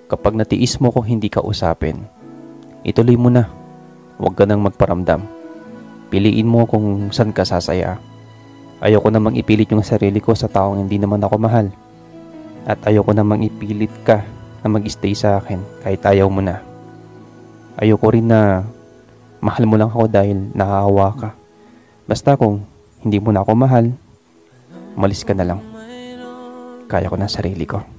Kapag natiis mo kung hindi ka usapin, ituloy mo na. Huwag ka nang magparamdam. Piliin mo kung saan ka sasaya. Ayoko namang ipilit yung sarili ko sa taong hindi naman ako mahal. At ayoko namang ipilit ka na mag-stay sa akin kahit ayaw mo na. Ayoko rin na mahal mo lang ako dahil nakakawa ka. Basta kung hindi mo na ako mahal, umalis ka na lang. Kaya ko na sarili ko.